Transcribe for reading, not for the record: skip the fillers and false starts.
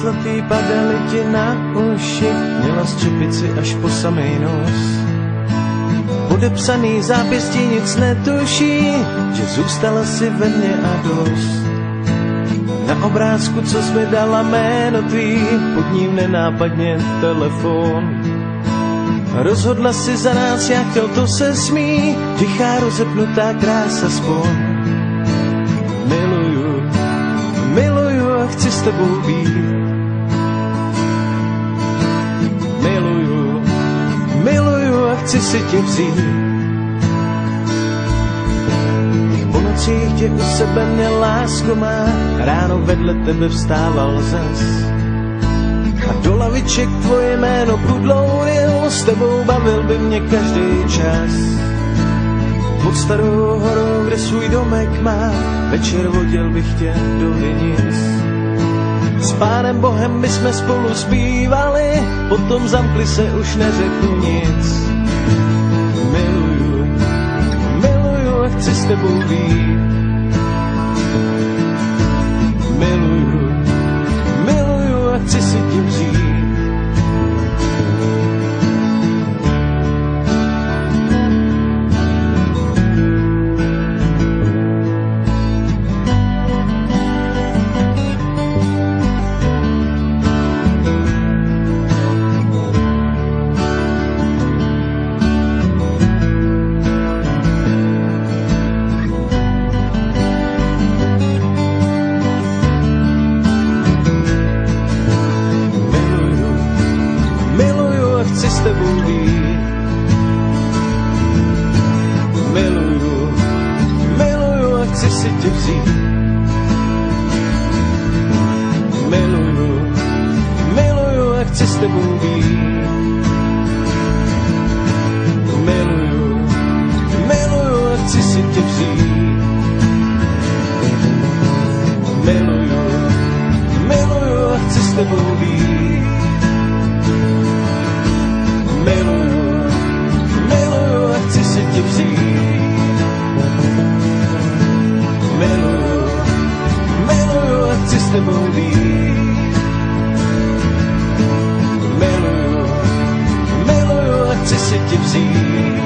zlatý padaly ti na uši, měla z čepici až po samej nos. Podepsaný zápěstí nic netuší, že zůstala si ve mně a dost. Na obrázku, co jsi mi dala jméno tvý, pod ním nenápadně telefon. Rozhodla si za nás, jak chtěl, to se smí, tichá rozepnutá krása spon. Miluju, miluju a chci s tebou být. Miluju, miluju a chci si tě vzít. Po nocích tě u sebe měl, lásko má, ráno vedle tebe vstával zas. A do laviček tvoje jméno pudlouril, s tebou bavil by mě každý čas. Pod starou horou, kde svůj domek má, večer vodil bych tě do Vinic. S Pánem Bohem my jsme spolu zpívali, potom zamkli se, už neřeknu nic. Miluju, miluju a chci s tebou být. Miluju, miluju a chci si tě vzít. Chci s tebou být. Miluju, miluju a chci si tě vzít. Miluju, miluju a chci s tebou být. Miluju, miluju a chci si tě vzít. Miluju, miluju a chci s tebou být. Miluju, miluju a chci si tě vzít. Miluju, miluju a chci s tebou být. Miluju, miluju a chci si tě vzít.